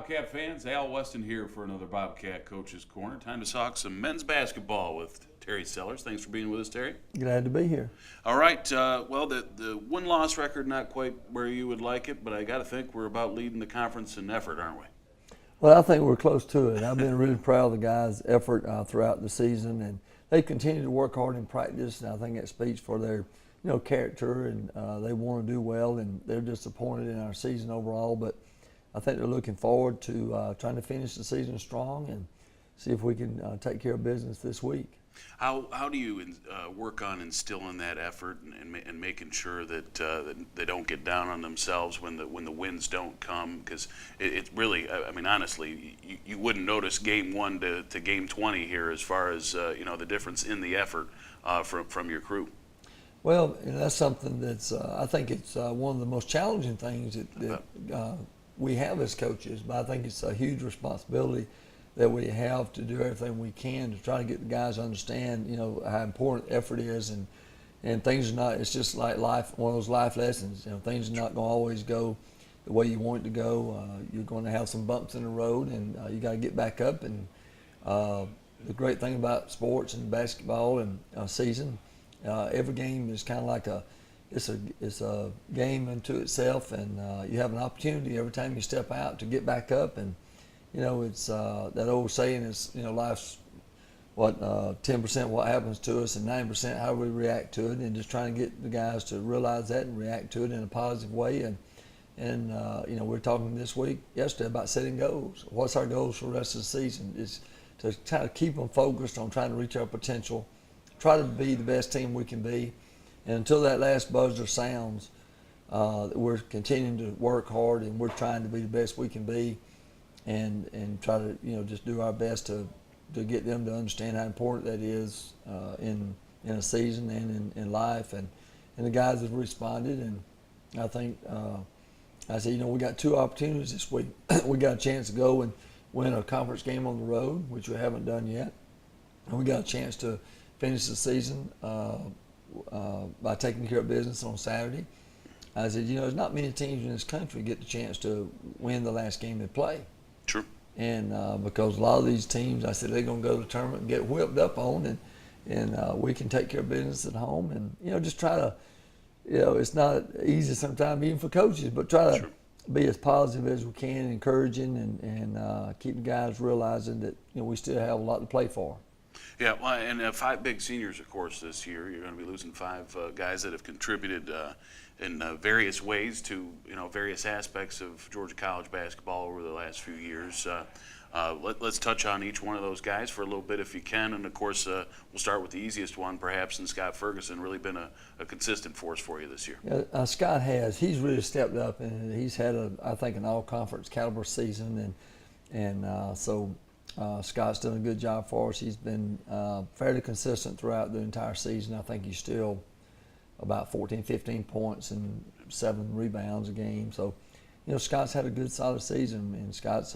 Bobcat fans, Al Weston here for another Bobcat Coach's Corner. Time to talk some men's basketball with Terry Sellers. Thanks for being with us, Terry. Glad to be here. All right, well, the win-loss record not quite where you would like it, but I got to think we're about leading the conference in effort, aren't we? Well, I think we're close to it. I've been really proud of the guys' effort throughout the season, and they continue to work hard in practice, and I think that speaks for their character, and they want to do well, and they're disappointed in our season overall, but I think they're looking forward to trying to finish the season strong and see if we can take care of business this week. How do you work on instilling that effort and making sure that they don't get down on themselves when the wins don't come? Because it really, I mean, honestly, you wouldn't notice game 1 to game 20 here as far as the difference in the effort from your crew. Well, that's something that's I think it's one of the most challenging things that we have as coaches, but I think it's a huge responsibility that we have to do everything we can to try to get the guys to understand, how important effort is, and things are not. It's just like life, one of those life lessons. Things are not going to always go the way you want it to go. You're going to have some bumps in the road, and you got to get back up. And the great thing about sports and basketball and season, every game is kind of like it's a game unto itself, and you have an opportunity every time you step out to get back up. And it's that old saying is, life's 10% what happens to us and 90% how we react to it, and just trying to get the guys to realize that and react to it in a positive way. And we're talking yesterday about setting goals. What's our goals for the rest of the season? Is to try to keep them focused on trying to reach our potential, try to be the best team we can be. And until that last buzzer sounds, we're continuing to work hard, and we're trying to be the best we can be, and try to just do our best to get them to understand how important that is in a season and in life. And the guys have responded, and I think I said, we got 2 opportunities this week. We got a chance to go and win a conference game on the road, which we haven't done yet, and we got a chance to finish the season by taking care of business on Saturday. I said, there's not many teams in this country get the chance to win the last game they play. True. And because a lot of these teams, I said, they're going to go to the tournament and get whipped up on, and we can take care of business at home, and just try to, it's not easy sometimes even for coaches, but try to be as positive as we can, encouraging, and keep the guys realizing that we still have a lot to play for. Yeah, well, and 5 big seniors, of course, this year. You're going to be losing 5 guys that have contributed in various ways to various aspects of Georgia College basketball over the last few years. Let's touch on each one of those guys for a little bit if you can, and of course we'll start with the easiest one, perhaps, and Scott Ferguson. Really been a consistent force for you this year. Yeah, Scott has. He's really stepped up, and he's had I think an all-conference caliber season, and so. Scott's done a good job for us. He's been fairly consistent throughout the entire season. I think he's still about 14, 15 points and 7 rebounds a game. So, Scott's had a good, solid season, and Scott's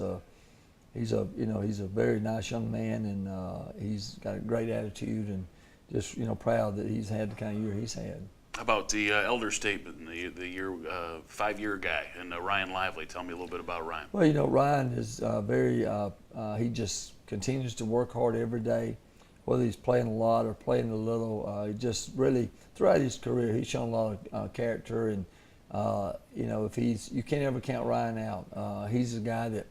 he's a very nice young man, and he's got a great attitude, and just proud that he's had the kind of year he's had. How about the elder statesman, the year 5-year guy, and Orion Lively? Tell me a little bit about Ryan. Well, Ryan is very. He just continues to work hard every day, whether he's playing a lot or playing a little. He just really throughout his career, he's shown a lot of character, and if you can't ever count Ryan out. He's a guy that,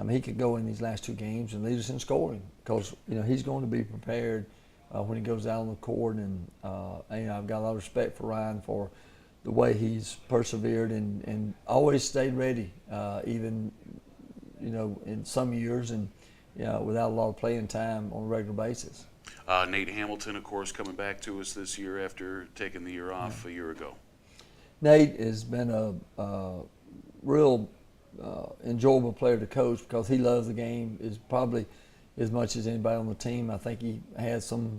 he could go in these last 2 games and lead us in scoring because he's going to be prepared. When he goes out on the court, and I've got a lot of respect for Ryan for the way he's persevered and always stayed ready, even in some years, and without a lot of playing time on a regular basis. Nate Hamilton, of course, coming back to us this year after taking the year off a year ago. Nate has been a real enjoyable player to coach because he loves the game. Is probably as much as anybody on the team. I think he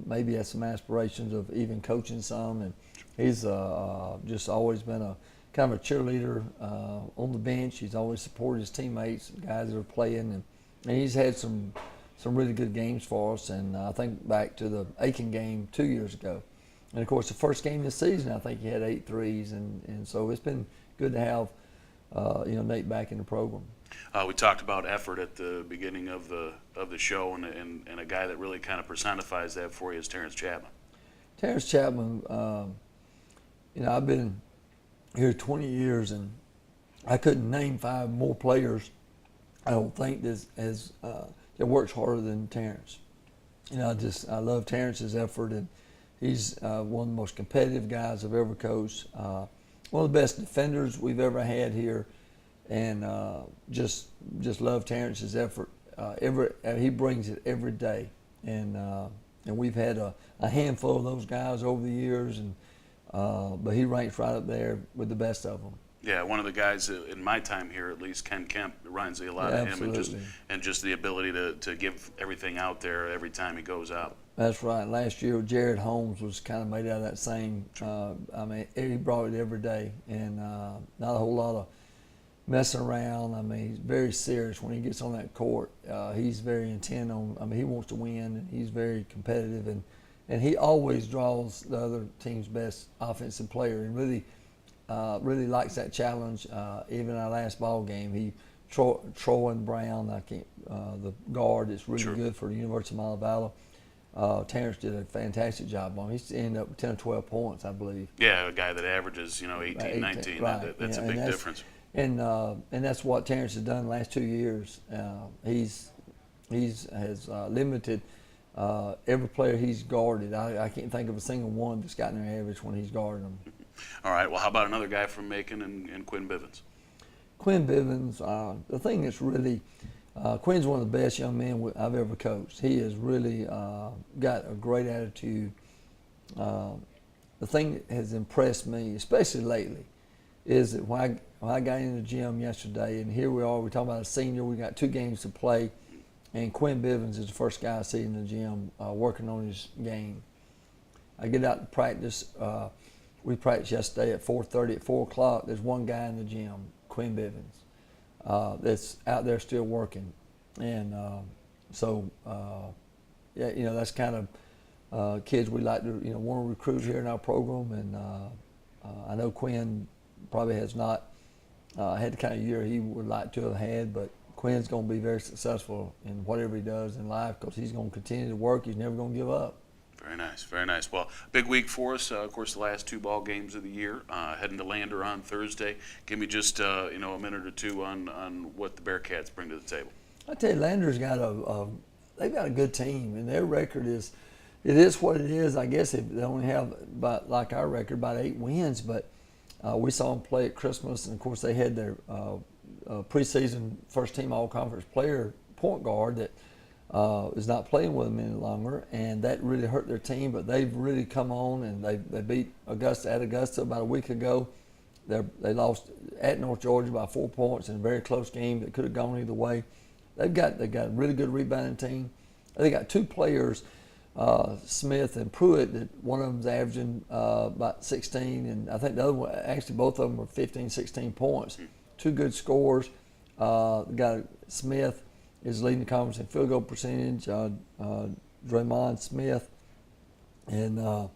maybe has some aspirations of even coaching some, and he's just always been a kind of a cheerleader on the bench. He's always supported his teammates, guys that are playing, and he's had some really good games for us. And I think back to the Aiken game 2 years ago, and of course the first game this season, I think he had 8 threes, and so it's been good to have Nate back in the program. We talked about effort at the beginning of the show, and a guy that really kind of personifies that for you is Terrence Chapman. Terrence Chapman, I've been here 20 years, and I couldn't name 5 more players I don't think that works harder than Terrence. I love Terrence's effort, and he's one of the most competitive guys I've ever coached. One of the best defenders we've ever had here, and just love Terrence's effort. He brings it every day, and we've had a handful of those guys over the years, but he ranks right up there with the best of them. Yeah, one of the guys in my time here, at least, Kemp, reminds me a lot of him, and just the ability to give everything out there every time he goes out. That's right. Last year, Jared Holmes was kind of made out of that same. He brought it every day, and not a whole lot of messing around. He's very serious when he gets on that court. He's very intent on. He wants to win, and he's very competitive, and he always draws the other team's best offensive player, and really likes that challenge. Even our last ball game, Troy and Brown, the guard is really good for the University of Montevallo. Terrence did a fantastic job on him. He's ended up with 10 or 12 points, I believe. Yeah, a guy that averages 18, 19. Right. That's a big difference. And that's what Terrence has done the last 2 years. He's limited every player he's guarded. I can't think of a single one that's gotten their average when he's guarding them. All right. Well, how about another guy from Macon and Quinnivens? Quinnivens, the thing that's really, Quinn's one of the best young men I've ever coached. He has really got a great attitude. The thing that has impressed me, especially lately, is that when I got in the gym yesterday, and here we are, we're talking about a senior, we got 2 games to play, and Quinnivens is the first guy I see in the gym working on his game. I get out to practice. We practiced yesterday at 4:30. At 4 o'clock, there's one guy in the gym, Quinnivens, that's out there still working. And that's kind of kids we like to, want to recruit here in our program. And I know Quinn probably has not had the kind of year he would like to have had, but Quinn's going to be very successful in whatever he does in life because he's going to continue to work. He's never going to give up. Very nice, very nice. Well, big week for us. Of course, the last 2 ball games of the year. Heading to Lander on Thursday. Give me just a minute or two on what the Bearcats bring to the table. I tell you, Lander's got they've got a good team, and their record is what it is. I guess they only have about like our record, about 8 wins. But we saw them play at Christmas, and of course they had their preseason first team all conference player point guard that is not playing with them any longer, and that really hurt their team. But they've really come on, and they beat Augusta at Augusta about a week ago. They lost at North Georgia by 4 points in a very close game that could have gone either way. They got a really good rebounding team. They got 2 players, Smith and Pruitt, that one of them's averaging about 16, and I think the other one, actually both of them are 15, 16 points. 2 good scorers. Smith is leading the conference in field goal percentage, Draymond Smith, and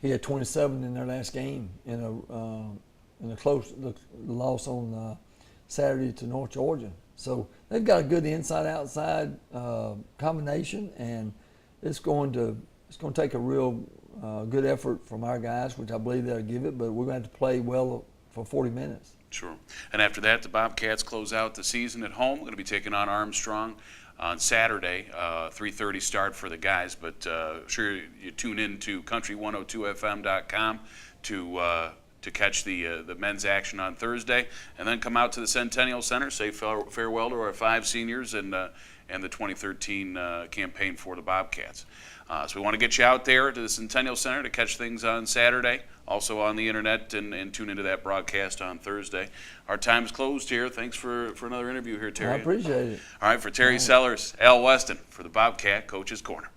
he had 27 in their last game in a close loss on Saturday to North Georgia. So they've got a good inside-outside combination, and it's going to take a real good effort from our guys, which I believe they'll give it. But we're going to have to play well for 40 minutes. Sure. And after that, the Bobcats close out the season at home. We're going to be taking on Armstrong on Saturday, 3:30 start for the guys. But sure, you tune in to country102fm.com to catch the men's action on Thursday, and then come out to the Centennial Center, say farewell to our 5 seniors and the 2013 campaign for the Bobcats. So we want to get you out there to the Centennial Center to catch things on Saturday, also on the internet, and tune into that broadcast on Thursday. Our time's closed here. Thanks for another interview here, Terry. I appreciate it. All right, for Terry Sellers, Al Weston, for the Bobcat Coach's Corner.